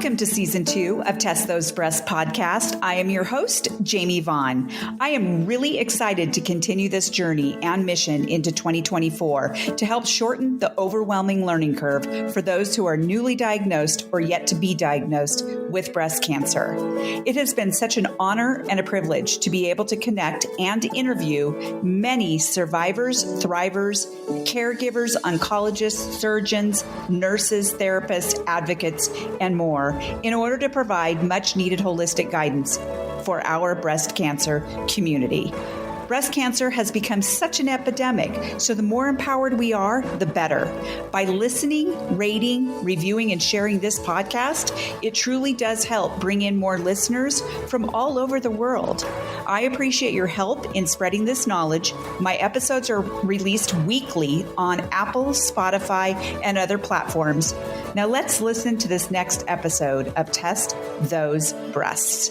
Welcome to Season 2 of Test Those Breasts podcast. I am your host, Jamie Vaughn. I am really excited to continue this journey and mission into 2024 to help shorten the overwhelming learning curve for those who are newly diagnosed or yet to be diagnosed with breast cancer. It has been such an honor and a privilege to be able to connect and interview many survivors, thrivers, caregivers, oncologists, surgeons, nurses, therapists, advocates, and more in order to provide much needed holistic guidance for our breast cancer community. Breast cancer has become such an epidemic, so the more empowered we are, the better. By listening, rating, reviewing, and sharing this podcast, it truly does help bring in more listeners from all over the world. I appreciate your help in spreading this knowledge. My episodes are released weekly on Apple, Spotify, and other platforms. Now let's listen to this next episode of Test Those Breasts.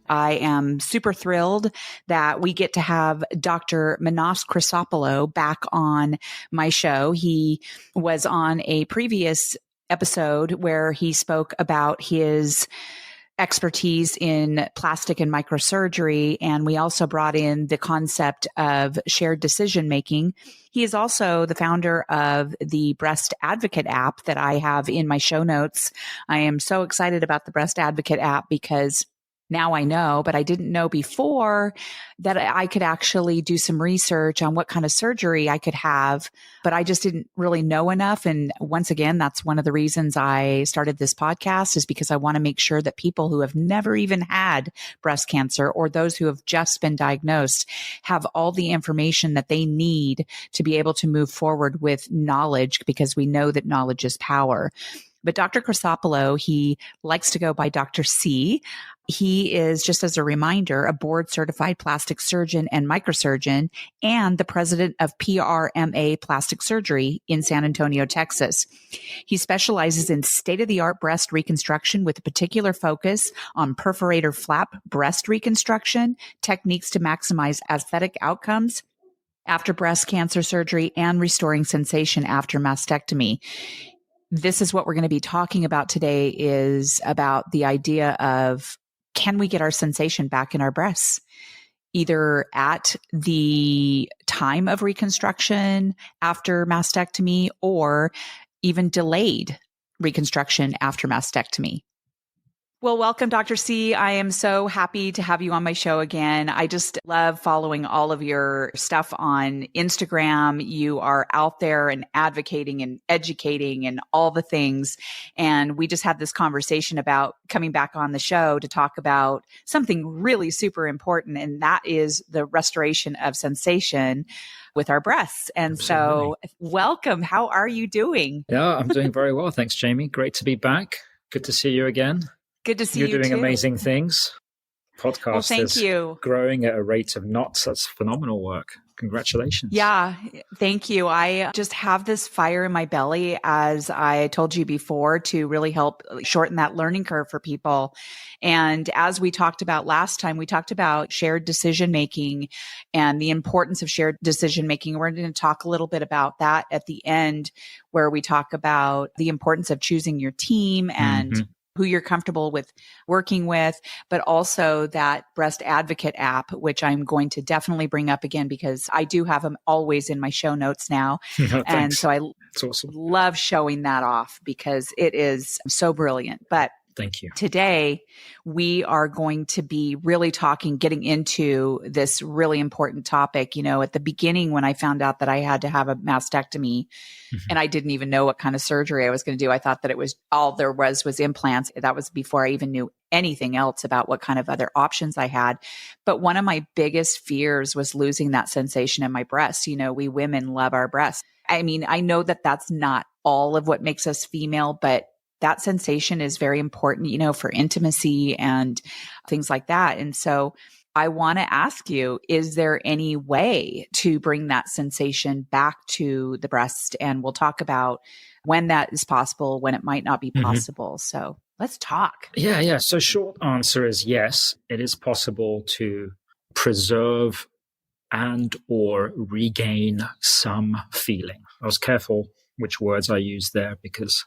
I am super thrilled that we get to have Dr. Minas Chrysopoulo back on my show. He was on a previous episode where he spoke about his expertise in plastic and microsurgery, and we also brought in the concept of shared decision making. He is also the founder of the Breast Advocate app that I have in my show notes. I am so excited about the Breast Advocate app because now I know, but I didn't know before that I could actually do some research on what kind of surgery I could have, but I just didn't really know enough. And once again, that's one of the reasons I started this podcast, is because I want to make sure that people who have never even had breast cancer or those who have just been diagnosed have all the information that they need to be able to move forward with knowledge, because we know that knowledge is power. But Dr. Chrysopoulo, he likes to go by Dr. C. He is, just as a reminder, a board-certified plastic surgeon and microsurgeon and the president of PRMA Plastic Surgery in San Antonio, Texas. He specializes in state-of-the-art breast reconstruction with a particular focus on perforator flap breast reconstruction, techniques to maximize aesthetic outcomes after breast cancer surgery, and restoring sensation after mastectomy. This is what we're going to be talking about today, is about the idea of, can we get our sensation back in our breasts, either at the time of reconstruction after mastectomy or even delayed reconstruction after mastectomy? Well, welcome, Dr. C. I am so happy to have you on my show again. I just love following all of your stuff on Instagram. You are out there and advocating and educating and all the things. And we just had this conversation about coming back on the show to talk about something really super important, and that is the restoration of sensation with our breasts. And Absolutely. So welcome. How are you doing? Yeah, I'm doing very well. Thanks, Jamie. Great to be back. Good to see you again. Good to see you. You're doing too. Amazing things. Podcast thank you. Growing at a rate of knots. That's phenomenal work. Congratulations. Yeah, thank you. I just have this fire in my belly, as I told you before, to really help shorten that learning curve for people. And as we talked about last time, we talked about shared decision making and the importance of shared decision making. We're going to talk a little bit about that at the end, where we talk about the importance of choosing your team and who you're comfortable with working with, but also that Breast Advocate app, which I'm going to definitely bring up again, because I do have them always in my show notes now. And so I love showing that off because it is so brilliant. But thank you. Today, we are going to be really getting into this really important topic. You know, at the beginning, when I found out that I had to have a mastectomy, and I didn't even know what kind of surgery I was going to do, I thought that it was all there was implants. That was before I even knew anything else about what kind of other options I had. But one of my biggest fears was losing that sensation in my breasts. You know, we women love our breasts. I mean, I know that that's not all of what makes us female, but that sensation is very important, you know, for intimacy and things like that. And so I want to ask you, is there any way to bring that sensation back to the breast? And we'll talk about when that is possible, when it might not be possible. So let's talk. Yeah. So short answer is yes, it is possible to preserve and or regain some feeling. I was careful which words I used there because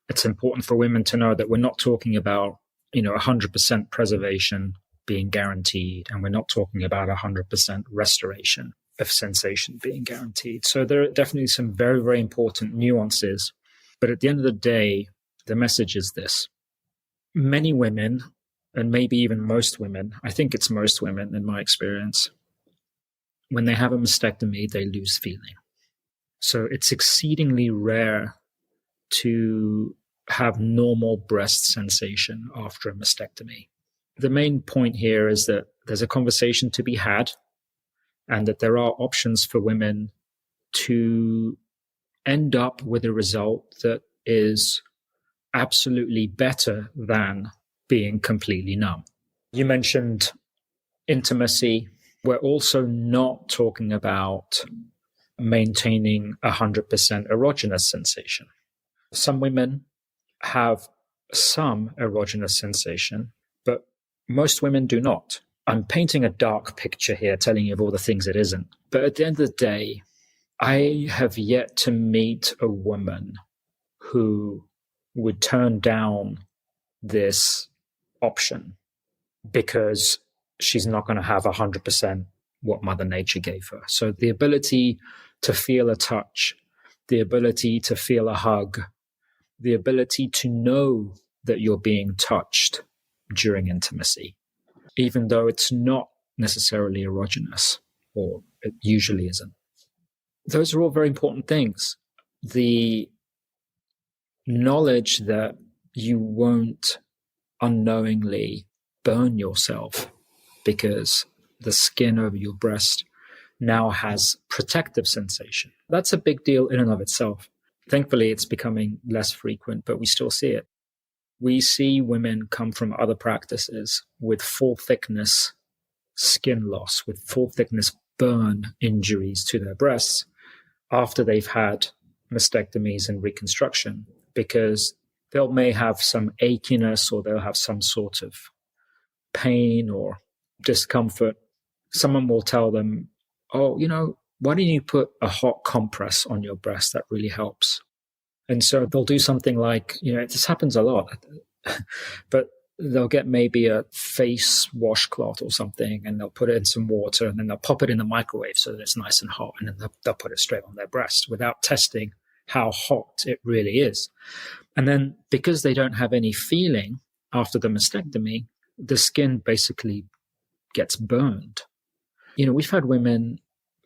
it's important for women to know that we're not talking about, 100% preservation being guaranteed, and we're not talking about 100% restoration of sensation being guaranteed. So there are definitely some very, very important nuances. But at the end of the day, the message is this. Many women, and maybe even most women, I think it's most women in my experience, when they have a mastectomy, they lose feeling. So it's exceedingly rare to have normal breast sensation after a mastectomy. The main point here is that there's a conversation to be had, and that there are options for women to end up with a result that is absolutely better than being completely numb. You mentioned intimacy. We're also not talking about maintaining 100% erogenous sensation. Some women have some erogenous sensation, but most women do not. I'm painting a dark picture here, telling you of all the things it isn't. But at the end of the day, I have yet to meet a woman who would turn down this option because she's not going to have 100% what Mother Nature gave her. So the ability to feel a touch, the ability to feel a hug, the ability to know that you're being touched during intimacy, even though it's not necessarily erogenous, or it usually isn't. Those are all very important things. The knowledge that you won't unknowingly burn yourself because the skin over your breast now has protective sensation. That's a big deal in and of itself. Thankfully, it's becoming less frequent, but we still see it. We see women come from other practices with full thickness skin loss, with full thickness burn injuries to their breasts after they've had mastectomies and reconstruction, because they may have some achiness or they'll have some sort of pain or discomfort. Someone will tell them, oh, why don't you put a hot compress on your breast? That really helps. And so they'll do something like, this happens a lot, but they'll get maybe a face washcloth or something, and they'll put it in some water, and then they'll pop it in the microwave so that it's nice and hot, and then they'll put it straight on their breast without testing how hot it really is. And then because they don't have any feeling after the mastectomy, the skin basically gets burned. We've had women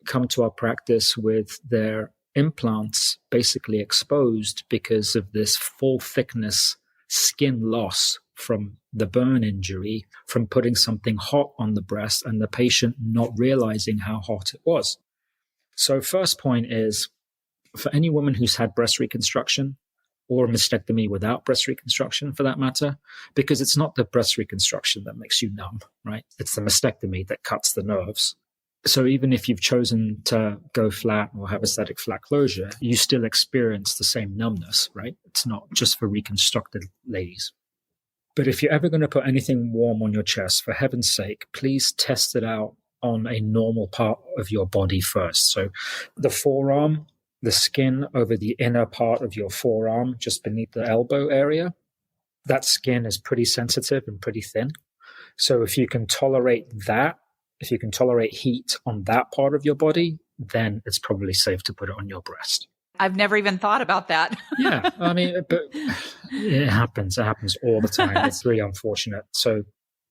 come to our practice with their implants basically exposed because of this full thickness skin loss from the burn injury, from putting something hot on the breast and the patient not realizing how hot it was. So first point is, for any woman who's had breast reconstruction or a mastectomy without breast reconstruction for that matter, because it's not the breast reconstruction that makes you numb, right? It's the mastectomy that cuts the nerves. So even if you've chosen to go flat or have aesthetic flat closure, you still experience the same numbness, right? It's not just for reconstructed ladies. But if you're ever going to put anything warm on your chest, for heaven's sake, please test it out on a normal part of your body first. So the forearm, the skin over the inner part of your forearm, just beneath the elbow area, that skin is pretty sensitive and pretty thin. So if you can tolerate that, if you can tolerate heat on that part of your body, then it's probably safe to put it on your breast. I've never even thought about that. Yeah, but it happens. It happens all the time. It's really unfortunate. So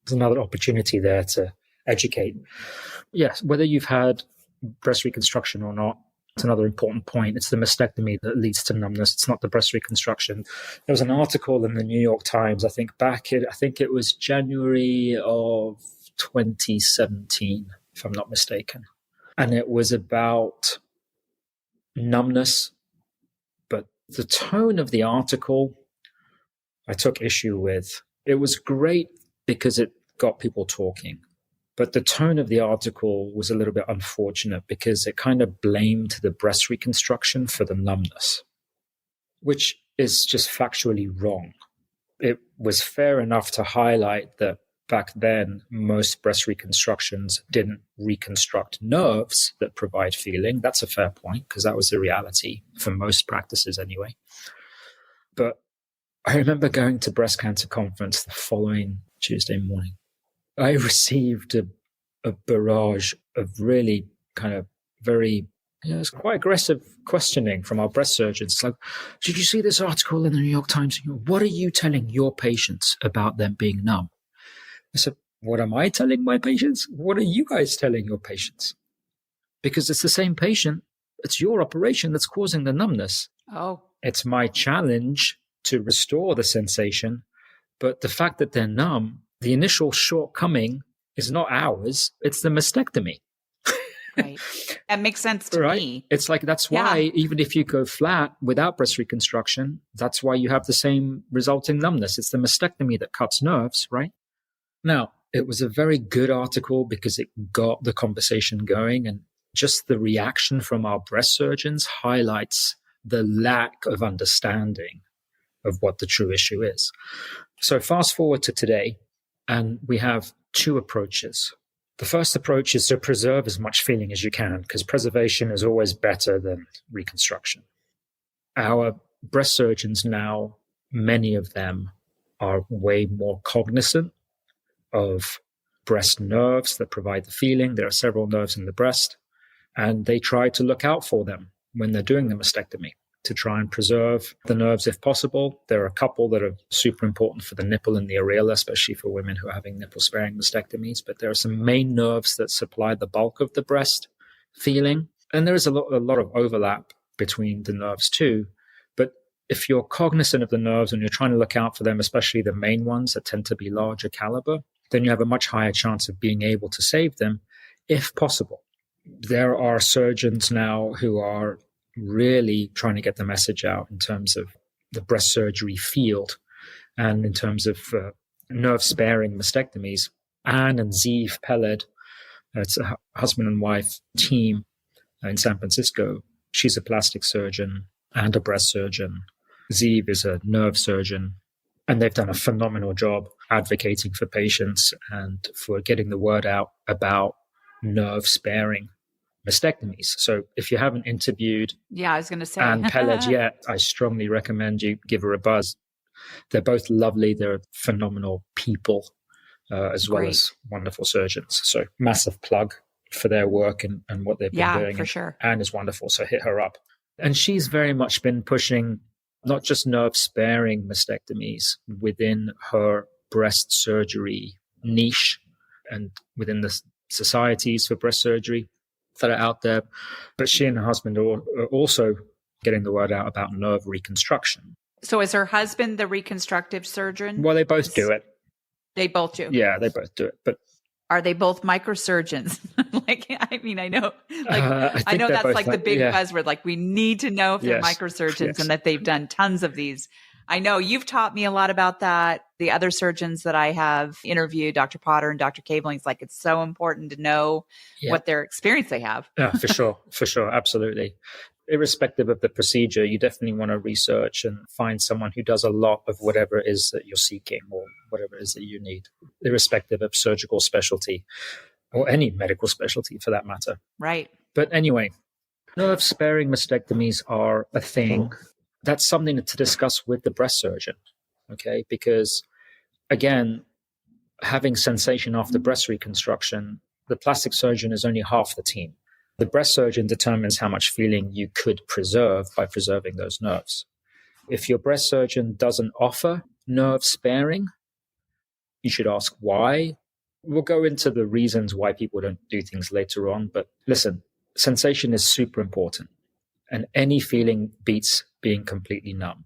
there's another opportunity there to educate. Yes, whether you've had breast reconstruction or not, it's another important point. It's the mastectomy that leads to numbness. It's not the breast reconstruction. There was an article in the New York Times, I think it was January of 2017, if I'm not mistaken. And it was about numbness. But the tone of the article, I took issue with. It was great because it got people talking. But the tone of the article was a little bit unfortunate because it kind of blamed the breast reconstruction for the numbness, which is just factually wrong. It was fair enough to highlight that back then, most breast reconstructions didn't reconstruct nerves that provide feeling. That's a fair point because that was the reality for most practices anyway. But I remember going to breast cancer conference the following Tuesday morning. I received a barrage of really kind of very, it's quite aggressive questioning from our breast surgeons. It's like, did you see this article in the New York Times? What are you telling your patients about them being numb? I said, what am I telling my patients? What are you guys telling your patients? Because it's the same patient. It's your operation that's causing the numbness. Oh. It's my challenge to restore the sensation. But the fact that they're numb, the initial shortcoming is not ours. It's the mastectomy. Right. That makes sense to me. It's like, that's why even if you go flat without breast reconstruction, that's why you have the same resulting numbness. It's the mastectomy that cuts nerves, right? Now, it was a very good article because it got the conversation going, and just the reaction from our breast surgeons highlights the lack of understanding of what the true issue is. So fast forward to today, and we have two approaches. The first approach is to preserve as much feeling as you can, because preservation is always better than reconstruction. Our breast surgeons now, many of them are way more cognizant of breast nerves that provide the feeling. There are several nerves in the breast, and they try to look out for them when they're doing the mastectomy to try and preserve the nerves if possible. There are a couple that are super important for the nipple and the areola, especially for women who are having nipple-sparing mastectomies. But there are some main nerves that supply the bulk of the breast feeling. And there is a lot of overlap between the nerves too. But if you're cognizant of the nerves and you're trying to look out for them, especially the main ones that tend to be larger caliber, then you have a much higher chance of being able to save them if possible. There are surgeons now who are really trying to get the message out in terms of the breast surgery field and in terms of nerve-sparing mastectomies. Anne and Zeev Peled, it's a husband and wife team in San Francisco. She's a plastic surgeon and a breast surgeon. Zeev is a nerve surgeon, and they've done a phenomenal job advocating for patients and for getting the word out about nerve-sparing mastectomies. So if you haven't interviewed I was going to say Anne Peled yet, I strongly recommend you give her a buzz. They're both lovely. They're phenomenal people, as well as wonderful surgeons. So massive plug for their work and what they've been doing. Yeah, for sure. Anne is wonderful, so hit her up. And she's very much been pushing not just nerve-sparing mastectomies within her breast surgery niche and within the societies for breast surgery that are out there, but she and her husband are also getting the word out about nerve reconstruction. So is her husband the reconstructive surgeon? Well, they both do it. They both do? Yeah, they both do it. But are they both microsurgeons? I know that's like the big buzzword. Like, we need to know if they're microsurgeons and that they've done tons of these. I know you've taught me a lot about that. The other surgeons that I have interviewed, Dr. Potter and Dr. Cabling, like, it's so important to know what their experience they have. Yeah, for sure. Absolutely. Irrespective of the procedure, you definitely want to research and find someone who does a lot of whatever it is that you're seeking or whatever it is that you need, irrespective of surgical specialty or any medical specialty for that matter. Right. But anyway, nerve-sparing mastectomies are a thing. That's something to discuss with the breast surgeon, okay? Because, again, having sensation after breast reconstruction, the plastic surgeon is only half the team. The breast surgeon determines how much feeling you could preserve by preserving those nerves. If your breast surgeon doesn't offer nerve sparing, you should ask why. We'll go into the reasons why people don't do things later on. But listen, sensation is super important. And any feeling beats being completely numb.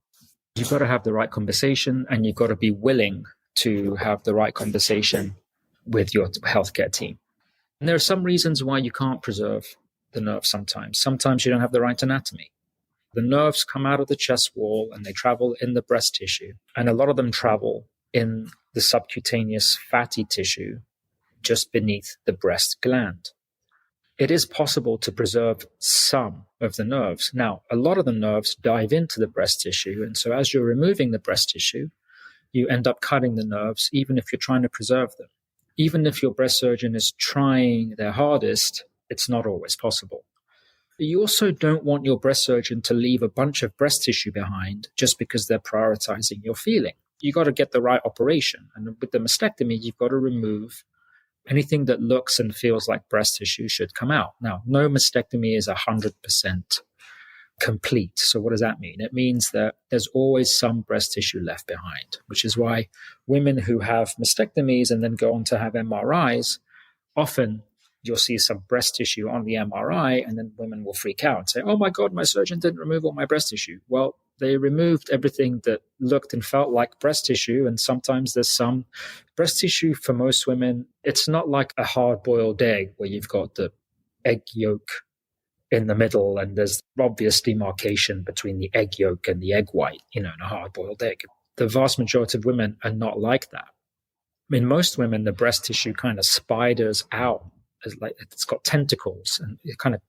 You've got to have the right conversation, and you've got to be willing to have the right conversation with your healthcare team. And there are some reasons why you can't preserve the nerve sometimes. Sometimes you don't have the right anatomy. The nerves come out of the chest wall and they travel in the breast tissue. And a lot of them travel in the subcutaneous fatty tissue just beneath the breast gland. It is possible to preserve some of the nerves. Now, a lot of the nerves dive into the breast tissue. And so as you're removing the breast tissue, you end up cutting the nerves, even if you're trying to preserve them. Even if your breast surgeon is trying their hardest, it's not always possible. you also don't want your breast surgeon to leave a bunch of breast tissue behind just because they're prioritizing your feeling. You got to get the right operation. And with the mastectomy, you've got to remove anything that looks and feels like breast tissue should come out. Now, no mastectomy is 100% complete. So what does that mean? It means that there's always some breast tissue left behind, which is why women who have mastectomies and then go on to have MRIs, often you'll see some breast tissue on the MRI, and then women will freak out and say, oh my God, my surgeon didn't remove all my breast tissue. Well, they removed everything that looked and felt like breast tissue, and sometimes there's some breast tissue for most women. It's not like a hard-boiled egg where you've got the egg yolk in the middle and there's obvious demarcation between the egg yolk and the egg white, in a hard-boiled egg. The vast majority of women are not like that. In most women, the breast tissue kind of spiders out. It's got tentacles, and it kind of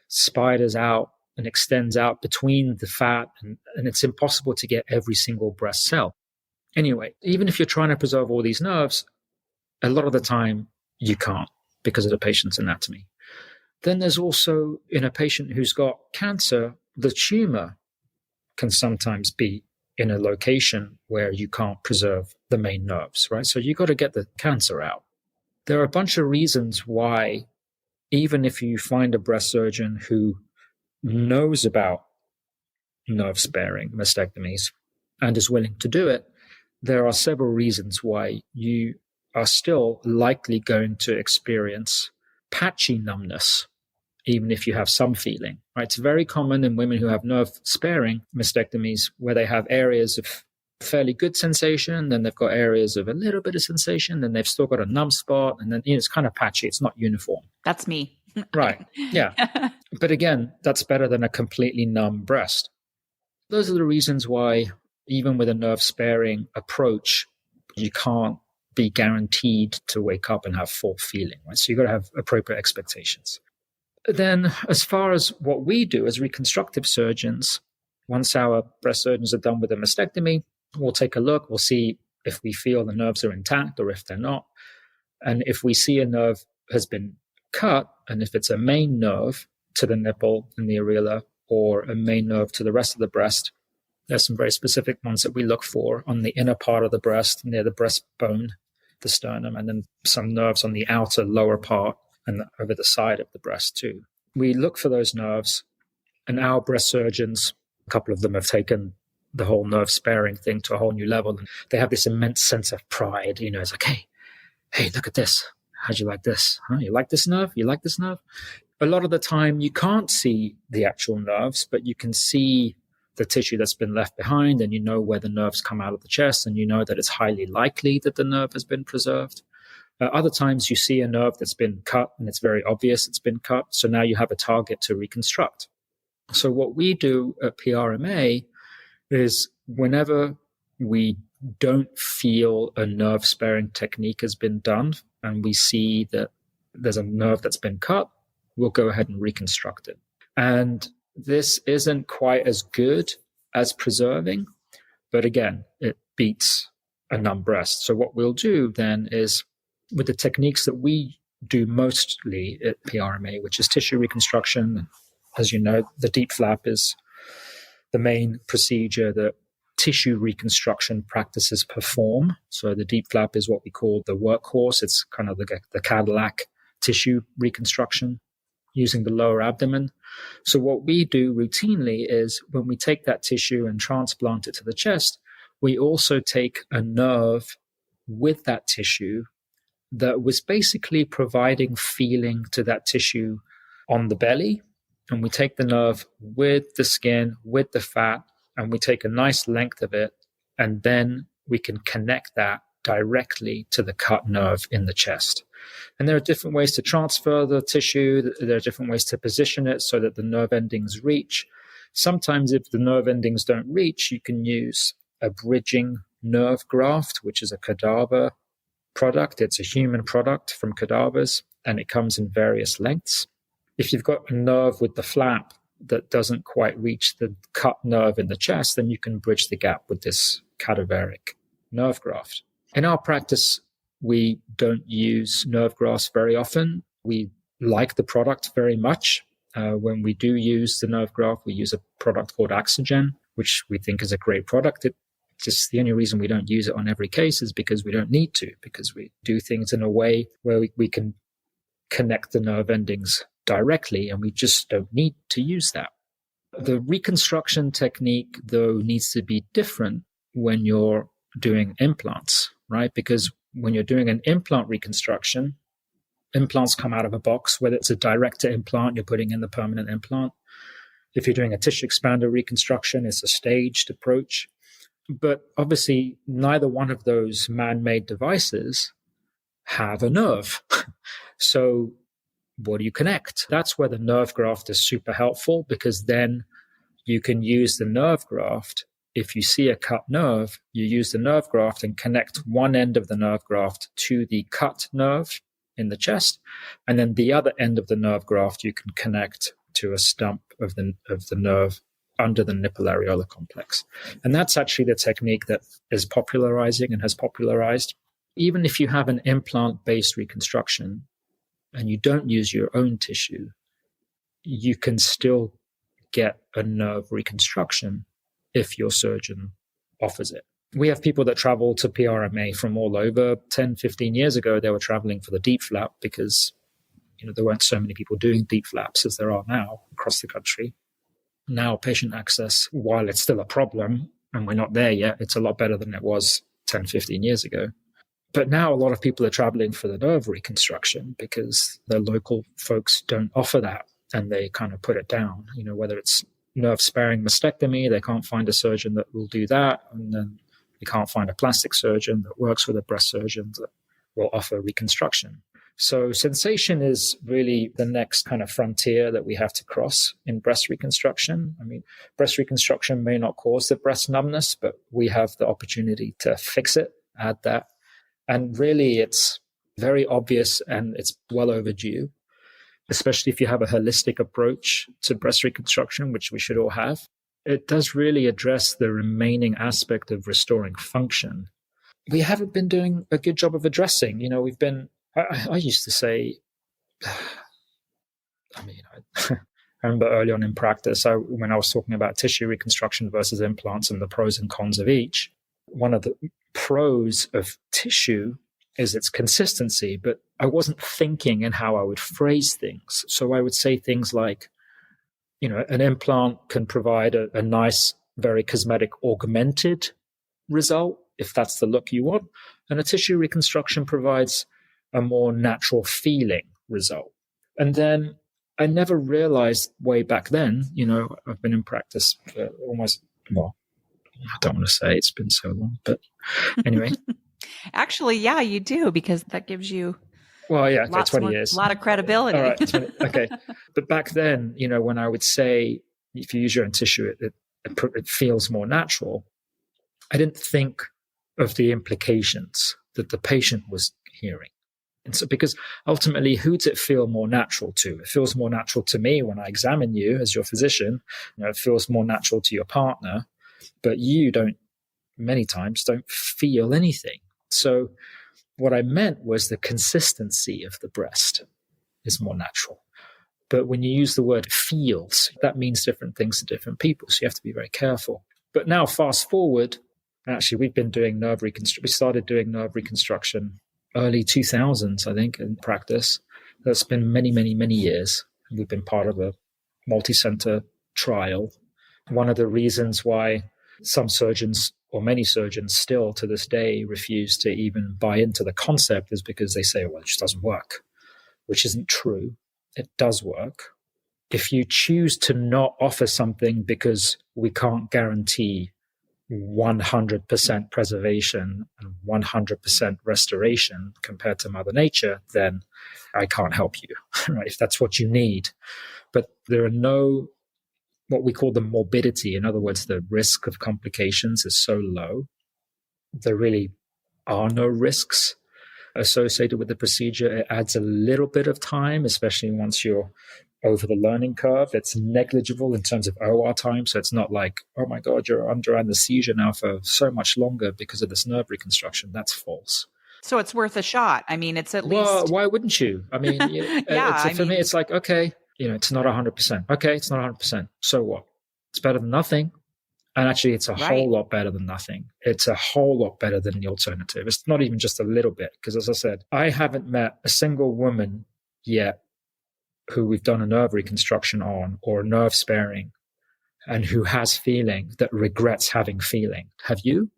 spiders out and extends out between the fat, and it's impossible to get every single breast cell. Anyway, even if you're trying to preserve all these nerves, a lot of the time you can't because of the patient's anatomy. Then there's also, in a patient who's got cancer, the tumor can sometimes be in a location where you can't preserve the main nerves, right? So you got to get the cancer out. There are a bunch of reasons why, even if you find a breast surgeon who knows about nerve-sparing mastectomies and is willing to do it, there are several reasons why you are still likely going to experience patchy numbness, even if you have some feeling, right? It's very common in women who have nerve-sparing mastectomies where they have areas of fairly good sensation, then they've got areas of a little bit of sensation, then they've still got a numb spot, and then it's kind of patchy. It's not uniform. That's me. Right. Yeah. But again, that's better than a completely numb breast. Those are the reasons why, even with a nerve-sparing approach, you can't be guaranteed to wake up and have full feeling, right? So you've got to have appropriate expectations. Then, as far as what we do as reconstructive surgeons, once our breast surgeons are done with a mastectomy, we'll take a look. We'll see if we feel the nerves are intact or if they're not. And if we see a nerve has been cut, and if it's a main nerve to the nipple and the areola or a main nerve to the rest of the breast, there's some very specific ones that we look for on the inner part of the breast, near the breastbone, the sternum, and then some nerves on the outer lower part and over the side of the breast too. We look for those nerves, and our breast surgeons, a couple of them have taken the whole nerve-sparing thing to a whole new level, and they have this immense sense of pride. It's like, hey, look at this. How'd you like this? Huh? You like this nerve? You like this nerve? A lot of the time, you can't see the actual nerves, but you can see the tissue that's been left behind, and you know where the nerves come out of the chest, and you know that it's highly likely that the nerve has been preserved. Other times, you see a nerve that's been cut, and it's very obvious it's been cut, so now you have a target to reconstruct. So what we do at PRMA is whenever we don't feel a nerve-sparing technique has been done and we see that there's a nerve that's been cut, we'll go ahead and reconstruct it. And this isn't quite as good as preserving, but again, it beats a numb breast. So what we'll do then is, with the techniques that we do mostly at PRMA, which is tissue reconstruction, as you know, the DIEP Flap is the main procedure that tissue reconstruction practices perform. So the DIEP Flap is what we call the workhorse. It's kind of the Cadillac tissue reconstruction using the lower abdomen. So what we do routinely is when we take that tissue and transplant it to the chest, we also take a nerve with that tissue that was basically providing feeling to that tissue on the belly. And we take the nerve with the skin, with the fat, and we take a nice length of it, and then we can connect that directly to the cut nerve in the chest. And there are different ways to transfer the tissue. There are different ways to position it so that the nerve endings reach. Sometimes if the nerve endings don't reach, you can use a bridging nerve graft, which is a cadaver product. It's a human product from cadavers, and it comes in various lengths. If you've got a nerve with the flap that doesn't quite reach the cut nerve in the chest, then you can bridge the gap with this cadaveric nerve graft. In our practice, we don't use nerve grafts very often. We like the product very much, When we do use the nerve graft, we use a product called Axogen, which we think is a great product. Just the only reason we don't use it on every case is because we don't need to, because we do things in a way where we can connect the nerve endings directly, and we just don't need to use that. The reconstruction technique, though, needs to be different when you're doing implants, right? Because when you're doing an implant reconstruction, implants come out of a box, whether it's a direct implant, you're putting in the permanent implant. If you're doing a tissue expander reconstruction, it's a staged approach. But obviously, neither one of those man-made devices have a nerve. So what do you connect? That's where the nerve graft is super helpful, because then you can use the nerve graft. If you see a cut nerve, you use the nerve graft and connect one end of the nerve graft to the cut nerve in the chest, and then the other end of the nerve graft you can connect to a stump of the nerve under the nipple areolar complex. And that's actually the technique that is popularizing and has popularized. Even if you have an implant-based reconstruction and you don't use your own tissue, you can still get a nerve reconstruction if your surgeon offers it. We have people that travel to PRMA from all over. 10, 15 years ago, they were traveling for the DIEP Flap because there weren't so many people doing DIEP Flaps as there are now across the country. Now, patient access, while it's still a problem, and we're not there yet, it's a lot better than it was 10, 15 years ago. But now a lot of people are traveling for the nerve reconstruction because the local folks don't offer that, and they kind of put it down. Whether it's nerve-sparing mastectomy, they can't find a surgeon that will do that, and then they can't find a plastic surgeon that works with a breast surgeon that will offer reconstruction. So sensation is really the next kind of frontier that we have to cross in breast reconstruction. I mean, breast reconstruction may not cause the breast numbness, but we have the opportunity to fix it, add that. And really, it's very obvious and it's well overdue, especially if you have a holistic approach to breast reconstruction, which we should all have. It does really address the remaining aspect of restoring function. We haven't been doing a good job of addressing. I used to say, I remember early on in practice, when I was talking about tissue reconstruction versus implants and the pros and cons of each, one of the pros of tissue is its consistency, but I wasn't thinking in how I would phrase things. So I would say things like, an implant can provide a nice, very cosmetic, augmented result, if that's the look you want. And a tissue reconstruction provides a more natural feeling result. And then I never realized way back then, I've been in practice for almost, I don't want to say it's been so long, but anyway. Actually, yeah, you do, because that gives you 20 years. A lot of credibility. All right, okay. But back then, when I would say, if you use your own tissue, it feels more natural, I didn't think of the implications that the patient was hearing. And so, because ultimately, who does it feel more natural to? It feels more natural to me when I examine you as your physician. It feels more natural to your partner, but you many times don't feel anything. So what I meant was the consistency of the breast is more natural. But when you use the word feels, that means different things to different people. So you have to be very careful. But now fast forward, actually, we've been doing nerve reconstruction. We started doing nerve reconstruction early 2000s, I think, in practice. That's been many, many, many years. We've been part of a multi-center trial. One of the reasons why some surgeons, or many surgeons still to this day, refuse to even buy into the concept is because they say, well, it just doesn't work, which isn't true. It does work. If you choose to not offer something because we can't guarantee 100% preservation and 100% restoration compared to Mother Nature, then I can't help you, right? If that's what you need. But there are no, what we call the morbidity, in other words, the risk of complications is so low. There really are no risks associated with the procedure. It adds a little bit of time, especially once you're over the learning curve. It's negligible in terms of OR time. So it's not like, oh my God, you're under anesthesia now for so much longer because of this nerve reconstruction. That's false. So it's worth a shot. I mean, it's at least... Well, why wouldn't you? I mean, for me, it's like, okay, It's not 100%. Okay, it's not 100%. So what? It's better than nothing. And actually, it's a whole lot better than nothing. It's a whole lot better than the alternative. It's not even just a little bit. Because as I said, I haven't met a single woman yet who we've done a nerve reconstruction on or a nerve sparing and who has feeling that regrets having feeling. Have you?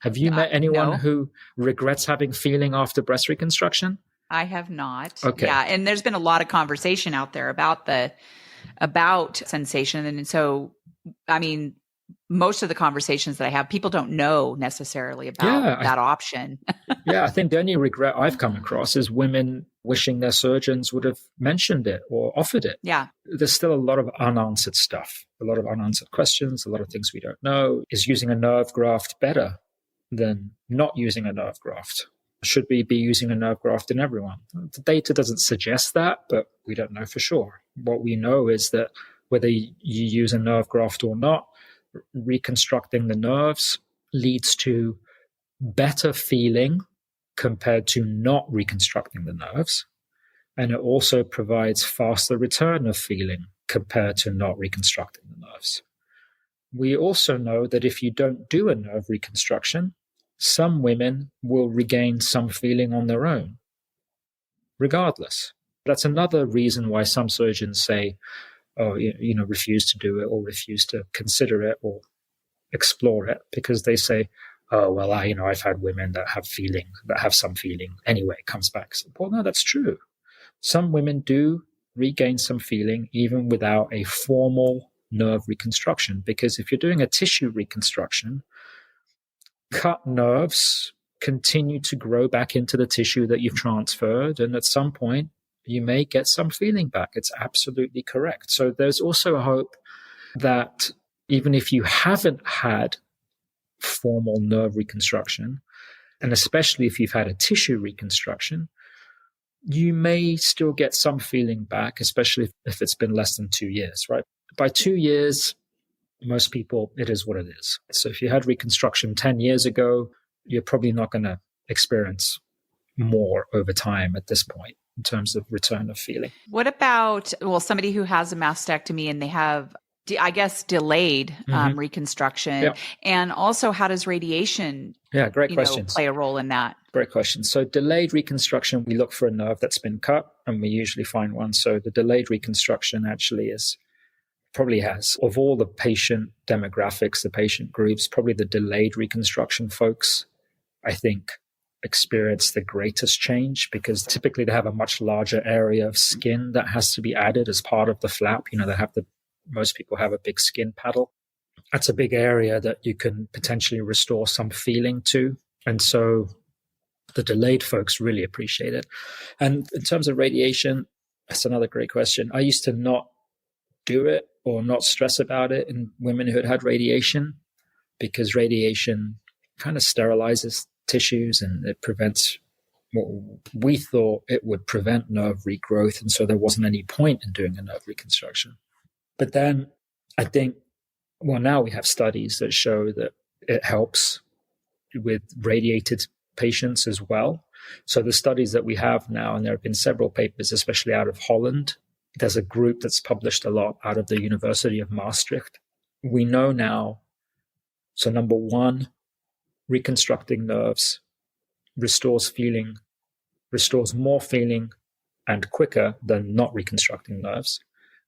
Have you met anyone who regrets having feeling after breast reconstruction? I have not. Okay. Yeah. And there's been a lot of conversation out there about sensation. And so, I mean, most of the conversations that I have, people don't know necessarily about that option. Yeah, I think the only regret I've come across is women wishing their surgeons would have mentioned it or offered it. Yeah. There's still a lot of unanswered stuff, a lot of unanswered questions, a lot of things we don't know. Is using a nerve graft better than not using a nerve graft? Should we be using a nerve graft in everyone? The data doesn't suggest that, but we don't know for sure. What we know is that whether you use a nerve graft or not, reconstructing the nerves leads to better feeling compared to not reconstructing the nerves. And it also provides faster return of feeling compared to not reconstructing the nerves. We also know that if you don't do a nerve reconstruction, some women will regain some feeling on their own, regardless. That's another reason why some surgeons say, refuse to do it or refuse to consider it or explore it, because they say, oh, well, I've had women that have some feeling. Anyway, it comes back. So, well, no, that's true. Some women do regain some feeling even without a formal nerve reconstruction, because if you're doing a tissue reconstruction, cut nerves continue to grow back into the tissue that you've transferred. And at some point, you may get some feeling back. It's absolutely correct. So there's also a hope that even if you haven't had formal nerve reconstruction, and especially if you've had a tissue reconstruction, you may still get some feeling back, especially if it's been less than 2 years, right? By 2 years, most people, it is what it is. So if you had reconstruction 10 years ago, you're probably not going to experience more over time at this point in terms of return of feeling. What about, somebody who has a mastectomy and they have, I guess, delayed reconstruction? Yeah. And also, how does radiation great questions. Play a role in that? Great question. So delayed reconstruction, we look for a nerve that's been cut, and we usually find one. So the delayed reconstruction actually probably has, of all the patient demographics, the patient groups, probably the delayed reconstruction folks, I think, experience the greatest change, because typically they have a much larger area of skin that has to be added as part of the flap. Most people have a big skin paddle. That's a big area that you can potentially restore some feeling to. And so the delayed folks really appreciate it. And in terms of radiation, that's another great question. I used to not do it or not stress about it in women who had radiation, because radiation kind of sterilizes tissues and it prevents what we thought it would prevent nerve regrowth. And so there wasn't any point in doing a nerve reconstruction. But then I think, now we have studies that show that it helps with radiated patients as well. So the studies that we have now, and there have been several papers, especially out of Holland. There's a group that's published a lot out of the University of Maastricht. We know now, so number one, reconstructing nerves restores more feeling and quicker than not reconstructing nerves.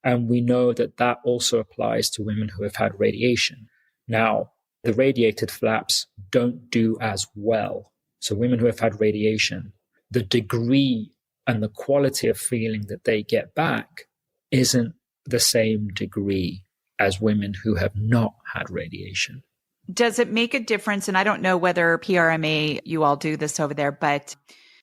And we know that that also applies to women who have had radiation. Now, the radiated flaps don't do as well. So women who have had radiation, the degree and the quality of feeling that they get back isn't the same degree as women who have not had radiation. Does it make a difference? And I don't know whether PRMA, you all do this over there, but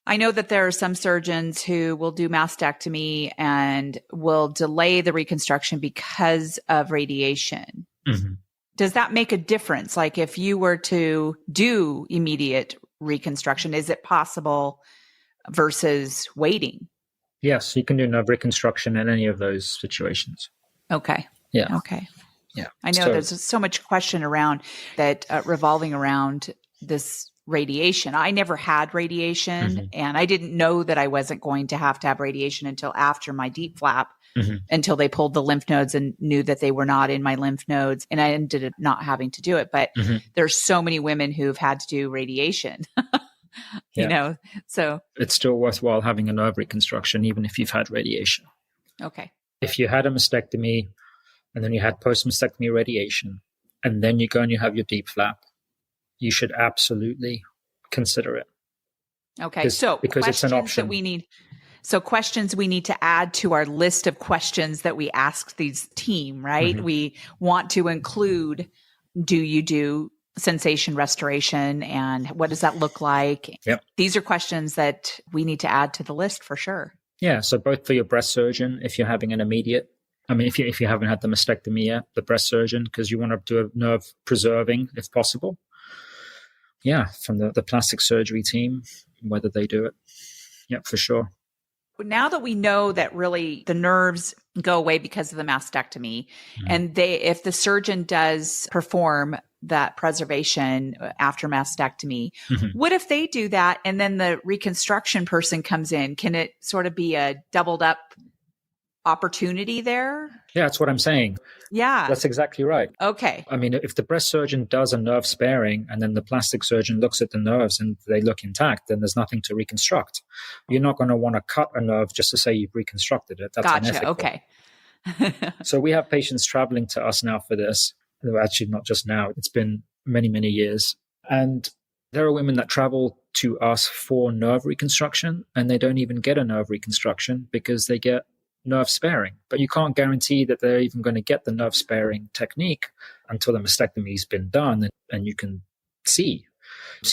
I know that there are some surgeons who will do mastectomy and will delay the reconstruction because of radiation. Mm-hmm. Does that make a difference? Like if you were to do immediate reconstruction, is it possible versus waiting? Yes, you can do nerve reconstruction in any of those situations. Okay. Yeah. Okay. Yeah. I know there's so much question around that revolving around this radiation. I never had radiation, and I didn't know that I wasn't going to have radiation until after my DIEP Flap until they pulled the lymph nodes and knew that they were not in my lymph nodes. And I ended up not having to do it. But there's so many women who've had to do radiation, so. It's still worthwhile having a nerve reconstruction, even if you've had radiation. Okay. If you had a mastectomy and then you had post-mastectomy radiation, and then you go and you have your DIEP flap, you should absolutely consider it. Okay. Because it's an option. Questions we need to add to our list of questions that we ask these team, right? We want to include, do you do sensation restoration and what does that look like? Yep. These are questions that we need to add to the list for sure. Yeah. So both for your breast surgeon, if you're having an immediate, if you haven't had the mastectomy yet, the breast surgeon, because you want to do a nerve preserving if possible. Yeah. From the plastic surgery team, whether they do it. Yeah, for sure. Now that we know that really the nerves go away because of the mastectomy, and if the surgeon does perform that preservation after mastectomy, what if they do that and then the reconstruction person comes in? Can it sort of be a doubled up opportunity there? Yeah, that's what I'm saying. Yeah. That's exactly right. Okay. If the breast surgeon does a nerve sparing and then the plastic surgeon looks at the nerves and they look intact, then there's nothing to reconstruct. You're not going to want to cut a nerve just to say you've reconstructed it. That's unethical. Okay. So we have patients traveling to us now for this. Actually, not just now. It's been many, many years. And there are women that travel to us for nerve reconstruction and they don't even get a nerve reconstruction because they get nerve sparing. But you can't guarantee that they're even going to get the nerve sparing technique until the mastectomy's been done and you can see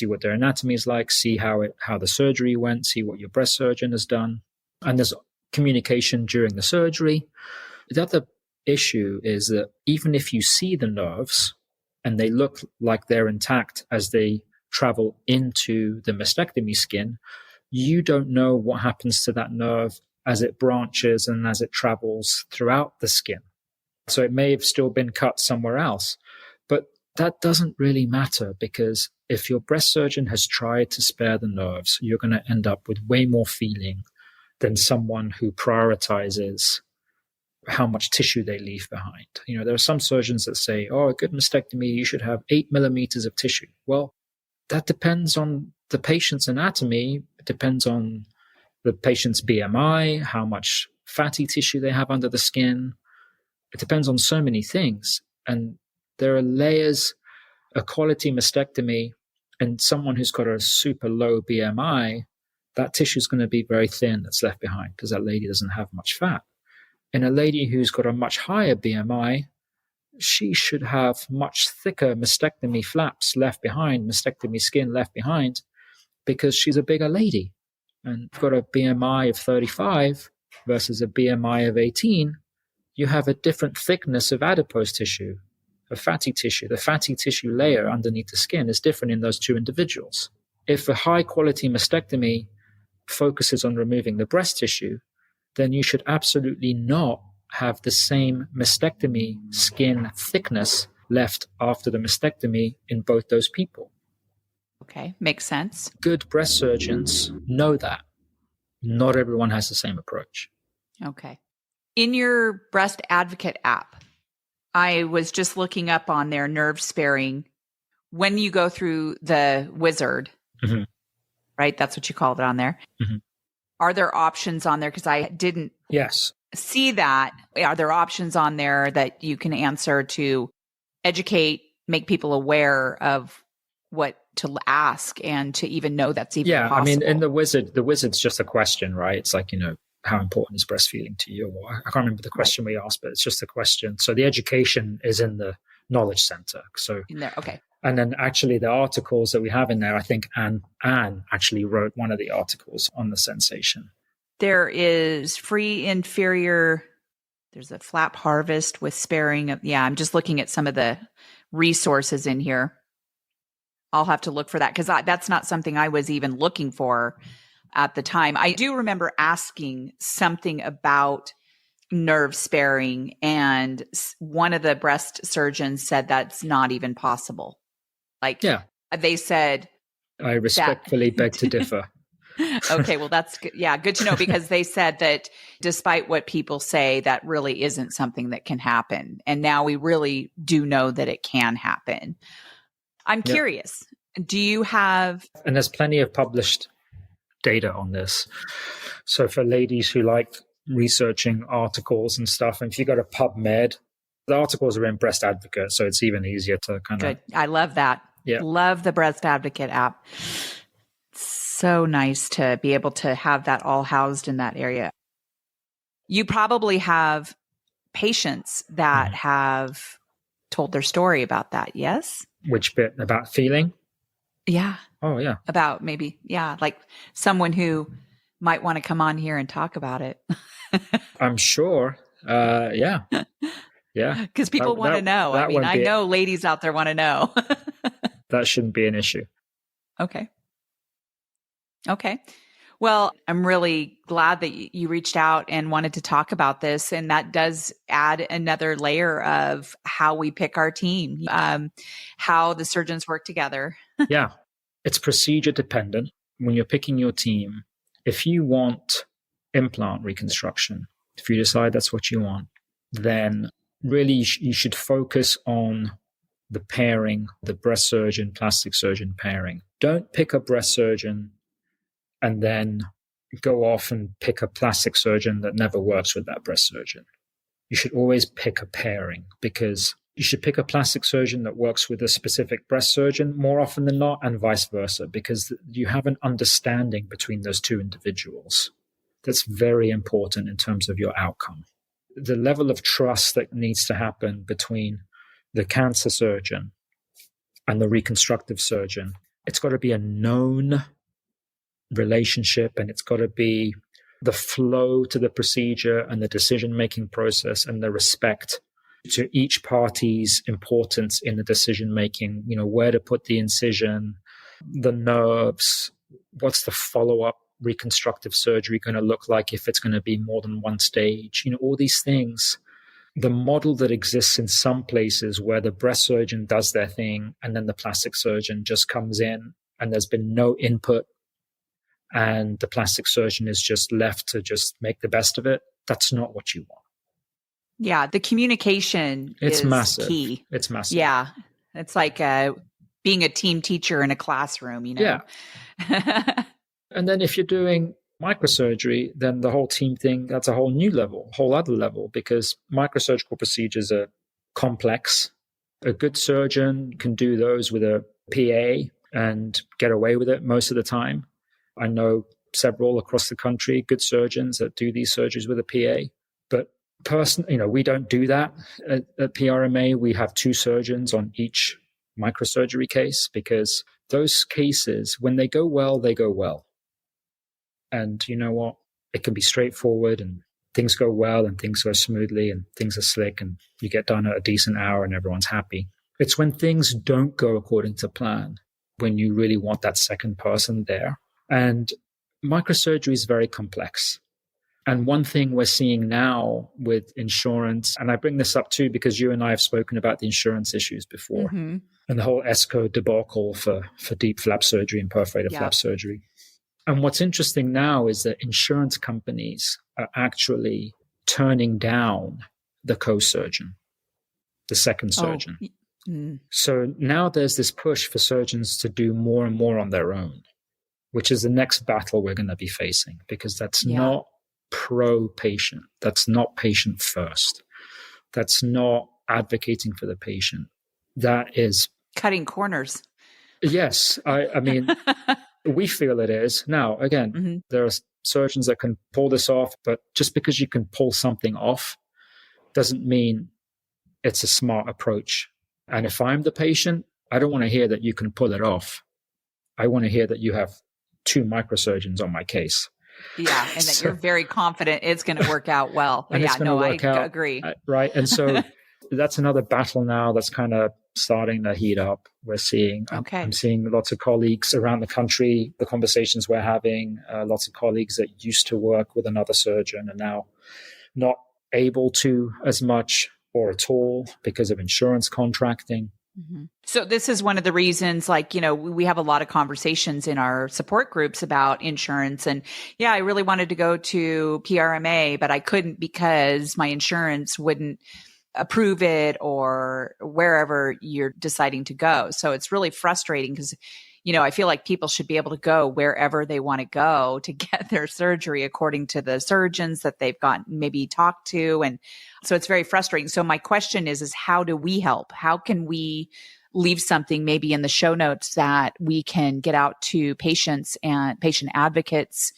what their anatomy is like, see how the surgery went, see what your breast surgeon has done. And there's communication during the surgery. The other issue is that even if you see the nerves and they look like they're intact as they travel into the mastectomy skin, you don't know what happens to that nerve as it branches and as it travels throughout the skin. So it may have still been cut somewhere else. But that doesn't really matter because if your breast surgeon has tried to spare the nerves, you're going to end up with way more feeling than someone who prioritizes how much tissue they leave behind. There are some surgeons that say, a good mastectomy, you should have 8 millimeters of tissue. Well, that depends on the patient's anatomy. It depends on the patient's BMI, how much fatty tissue they have under the skin. It depends on so many things. And there are layers. A quality mastectomy and someone who's got a super low BMI, that tissue is going to be very thin that's left behind because that lady doesn't have much fat. And a lady who's got a much higher BMI, she should have much thicker mastectomy flaps left behind, mastectomy skin left behind, because she's a bigger lady. And you've got a BMI of 35 versus a BMI of 18, you have a different thickness of adipose tissue, of fatty tissue. The fatty tissue layer underneath the skin is different in those two individuals. If a high-quality mastectomy focuses on removing the breast tissue, then you should absolutely not have the same mastectomy skin thickness left after the mastectomy in both those people. Okay, makes sense. Good breast surgeons know that. Not everyone has the same approach. Okay. In your breast advocate app, I was just looking up on their nerve sparing. When you go through the wizard, right? That's what you called it on there. Are there options on there? Because I didn't see that. Are there options on there that you can answer to educate, make people aware of what to ask and to even know that's even possible? In the wizard's just a question, right? It's like, how important is breastfeeding to you? Or I can't remember the question we asked, but it's just a question. So the education is in the knowledge center. So in there, okay. And then actually the articles that we have in there, I think Anne actually wrote one of the articles on the sensation. There is free inferior. There's a flap harvest with sparing of. Yeah, I'm just looking at some of the resources in here. I'll have to look for that because that's not something I was even looking for at the time. I do remember asking something about nerve sparing, and one of the breast surgeons said that's not even possible. They said, I respectfully beg to differ. Okay, well, that's good. Yeah, good to know, because they said that despite what people say, that really isn't something that can happen. And now we really do know that it can happen. I'm Yeah. curious, do you have... And there's plenty of published data on this. So for ladies who like researching articles and stuff, and if you go to PubMed, the articles are in Breast Advocate, so it's even easier to kind of... Good. I love that. Yeah. Love the Breast Advocate app. So nice to be able to have that all housed in that area. You probably have patients that have told their story about that, yes? Which bit? About feeling? Yeah. Oh, yeah. About maybe, like someone who might want to come on here and talk about it. I'm sure. Yeah. Yeah. Because people want to know. I mean, I know ladies out there want to know. That shouldn't be an issue. Okay. Well, I'm really glad that you reached out and wanted to talk about this. And that does add another layer of how we pick our team, how the surgeons work together. Yeah. It's procedure dependent. When you're picking your team, if you want implant reconstruction, if you decide that's what you want, then really you should focus on the pairing, the breast surgeon, plastic surgeon pairing. Don't pick a breast surgeon and then go off and pick a plastic surgeon that never works with that breast surgeon. You should always pick a pairing, because you should pick a plastic surgeon that works with a specific breast surgeon more often than not, and vice versa, because you have an understanding between those two individuals. That's very important in terms of your outcome. The level of trust that needs to happen between the cancer surgeon and the reconstructive surgeon, it's got to be a known relationship, and it's got to be the flow to the procedure and the decision-making process and the respect to each party's importance in the decision-making, where to put the incision, the nerves, what's the follow-up reconstructive surgery going to look like if it's going to be more than one stage, all these things. The model that exists in some places where the breast surgeon does their thing and then the plastic surgeon just comes in and there's been no input and the plastic surgeon is just left to just make the best of it, that's not what you want. Yeah, the communication is massive. Key. It's massive. Yeah, it's like being a team teacher in a classroom, Yeah. And then if you're doing microsurgery, then the whole team thing, that's a whole new level, whole other level, because microsurgical procedures are complex. A good surgeon can do those with a PA and get away with it most of the time. I know several across the country, good surgeons that do these surgeries with a PA. But we don't do that at PRMA. We have 2 surgeons on each microsurgery case, because those cases, when they go well, they go well. And you know what? It can be straightforward and things go well and things go smoothly and things are slick and you get done at a decent hour and everyone's happy. It's when things don't go according to plan, when you really want that second person there. And microsurgery is very complex. And one thing we're seeing now with insurance, and I bring this up too because you and I have spoken about the insurance issues before, and the whole ESCO debacle for DIEP Flap surgery and perforated flap surgery. And what's interesting now is that insurance companies are actually turning down the co-surgeon, the second surgeon. So now there's this push for surgeons to do more and more on their own, which is the next battle we're going to be facing, because that's not pro-patient. That's not patient first. That's not advocating for the patient. That is cutting corners. Yes. I mean, we feel it is. Now, again, there are surgeons that can pull this off, but just because you can pull something off doesn't mean it's a smart approach. And if I'm the patient, I don't want to hear that you can pull it off. I want to hear that you have 2 microsurgeons on my case. Yeah, and that you're very confident it's going to work out well. And it's going to work out, agree. Right. And so that's another battle now that's kind of starting to heat up. We're seeing, I'm seeing lots of colleagues around the country, the conversations we're having, lots of colleagues that used to work with another surgeon and now not able to as much or at all because of insurance contracting. So this is one of the reasons, like, we have a lot of conversations in our support groups about insurance. And yeah, I really wanted to go to PRMA, but I couldn't because my insurance wouldn't approve it, or wherever you're deciding to go. So it's really frustrating because, I feel like people should be able to go wherever they want to go to get their surgery according to the surgeons that they've got maybe talked to. And so it's very frustrating. So my question is how do we help? How can we leave something maybe in the show notes that we can get out to patients and patient advocates?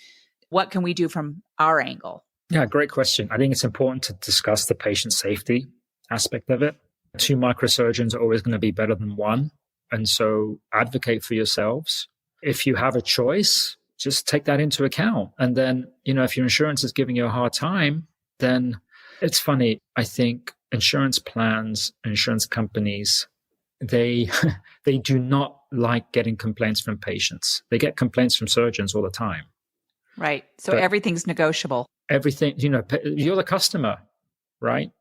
What can we do from our angle? Yeah, great question. I think it's important to discuss the patient safety aspect of it. 2 microsurgeons are always going to be better than 1. And so advocate for yourselves. If you have a choice, just take that into account. And then, if your insurance is giving you a hard time, then it's funny. I think insurance plans, insurance companies, they do not like getting complaints from patients. They get complaints from surgeons all the time. Right. So everything's negotiable. Everything, you're the customer, right?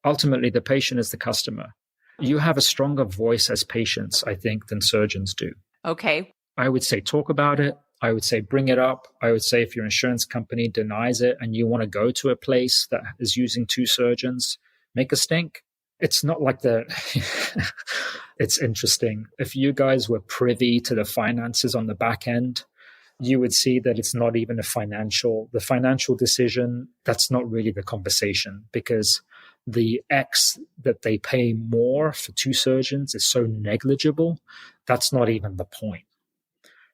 Ultimately, the patient is the customer. You have a stronger voice as patients, I think, than surgeons do. Okay. I would say talk about it. I would say bring it up. I would say if your insurance company denies it and you want to go to a place that is using 2 surgeons, make a stink. It's not like it's interesting. If you guys were privy to the finances on the back end, you would see that it's not even the financial decision. That's not really the conversation, because the X that they pay more for 2 surgeons is so negligible. That's not even the point.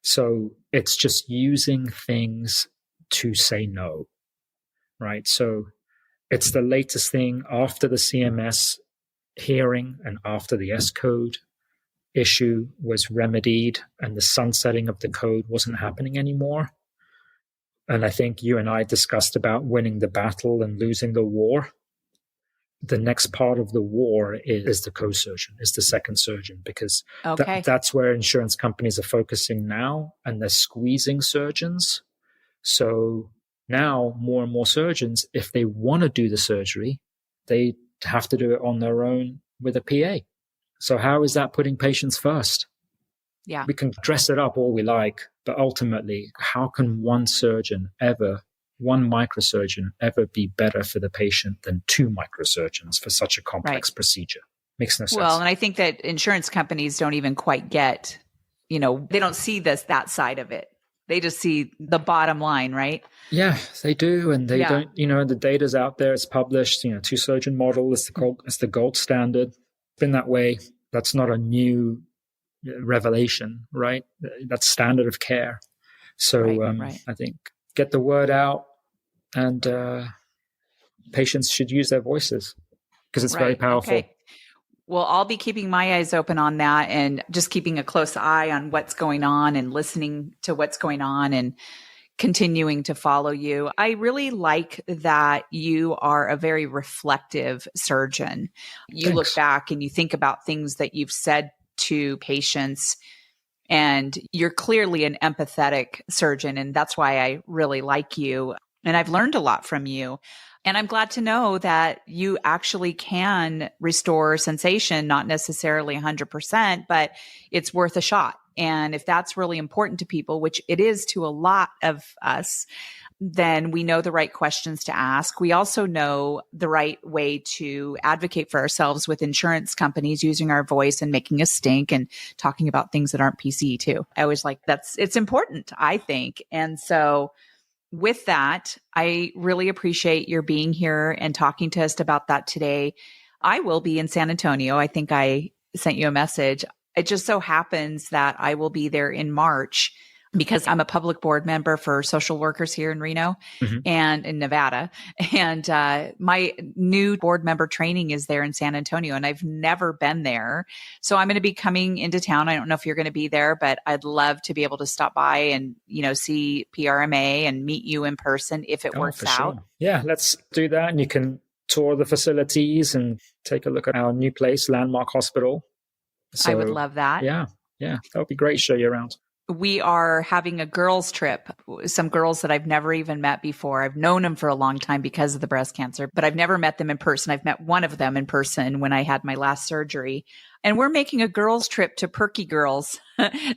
So it's just using things to say no, right? So it's the latest thing after the CMS hearing and after the S code issue was remedied and the sunsetting of the code wasn't happening anymore. And I think you and I discussed about winning the battle and losing the war. The next part of the war is the co-surgeon, is the second surgeon, because that's where insurance companies are focusing now, and they're squeezing surgeons. So now more and more surgeons, if they want to do the surgery, they have to do it on their own with a PA. So how is that putting patients first? Yeah. We can dress it up all we like, but ultimately, how can one microsurgeon ever be better for the patient than 2 microsurgeons for such a complex procedure? Makes no sense. Well, and I think that insurance companies don't even quite get, they don't see that side of it. They just see the bottom line, right? Yeah, they do. And they don't, the data's out there, it's published, 2-surgeon model is the gold standard. It's been that way. That's not a new revelation, right? That's standard of care. So I think get the word out. And patients should use their voices because it's very powerful. Okay. Well, I'll be keeping my eyes open on that and just keeping a close eye on what's going on and listening to what's going on and continuing to follow you. I really like that you are a very reflective surgeon. You look back and you think about things that you've said to patients, and you're clearly an empathetic surgeon. And that's why I really like you. And I've learned a lot from you. And I'm glad to know that you actually can restore sensation, not necessarily 100%, but it's worth a shot. And if that's really important to people, which it is to a lot of us, then we know the right questions to ask. We also know the right way to advocate for ourselves with insurance companies, using our voice and making a stink and talking about things that aren't PC too. I always like it's important, I think. And so with that, I really appreciate your being here and talking to us about that today. I will be in San Antonio. I think I sent you a message. It just so happens that I will be there in March because I'm a public board member for social workers here in Reno and in Nevada. And my new board member training is there in San Antonio, and I've never been there. So I'm going to be coming into town. I don't know if you're going to be there, but I'd love to be able to stop by and, see PRMA and meet you in person if it works out. Sure. Yeah, let's do that. And you can tour the facilities and take a look at our new place, Landmark Hospital. So, I would love that. Yeah, that would be great. Show you around. We are having a girls trip, some girls that I've never even met before. I've known them for a long time because of the breast cancer, but I've never met them in person. I've met one of them in person when I had my last surgery. And we're making a girls' trip to Perky Girls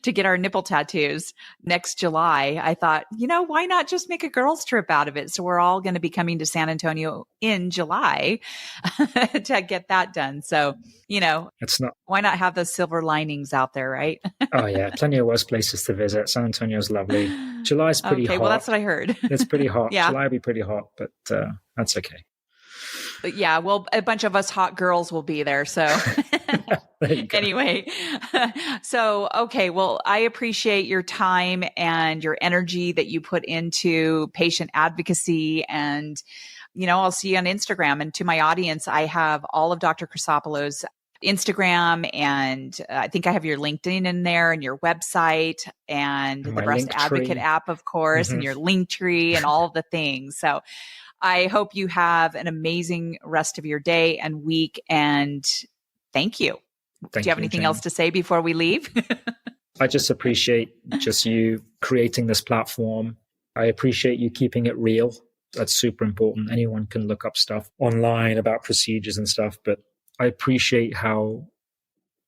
to get our nipple tattoos next July. I thought, why not just make a girls' trip out of it? So we're all going to be coming to San Antonio in July to get that done. So, it's not. Why not have those silver linings out there, right? Oh, yeah. Plenty of worse places to visit. San Antonio's lovely. July's pretty hot. Well, that's what I heard. It's pretty hot. Yeah. July will be pretty hot, but that's okay. Yeah, well, a bunch of us hot girls will be there. So anyway, okay. Well, I appreciate your time and your energy that you put into patient advocacy. And, I'll see you on Instagram. And to my audience, I have all of Dr. Chrysopoulo's Instagram, and I think I have your LinkedIn in there and your website and the Breast Advocate app, of course, and your Linktree and all of the things. So I hope you have an amazing rest of your day and week. And thank you. Do you have anything else to say before we leave? I just appreciate you creating this platform. I appreciate you keeping it real. That's super important. Anyone can look up stuff online about procedures and stuff, but I appreciate how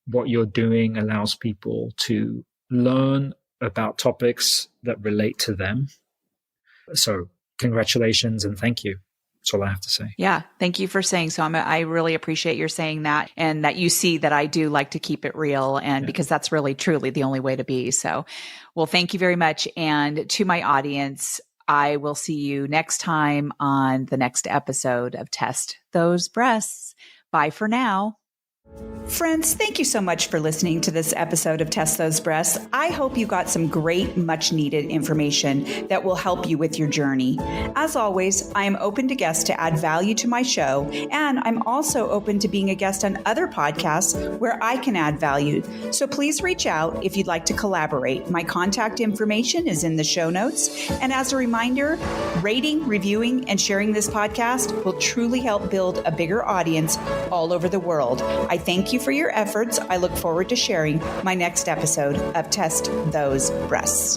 what you're doing allows people to learn about topics that relate to them. So congratulations and thank you. That's all I have to say. Yeah. Thank you for saying so. I really appreciate your saying that, and that you see that I do like to keep it real, and because that's really truly the only way to be. So, well, thank you very much. And to my audience, I will see you next time on the next episode of Test Those Breasts. Bye for now. Friends, thank you so much for listening to this episode of Test Those Breasts. I hope you got some great, much needed information that will help you with your journey. As always, I am open to guests to add value to my show, and I'm also open to being a guest on other podcasts where I can add value. So please reach out if you'd like to collaborate. My contact information is in the show notes. And as a reminder, rating, reviewing, and sharing this podcast will truly help build a bigger audience all over the world. I thank you for your efforts. I look forward to sharing my next episode of Test Those Breasts.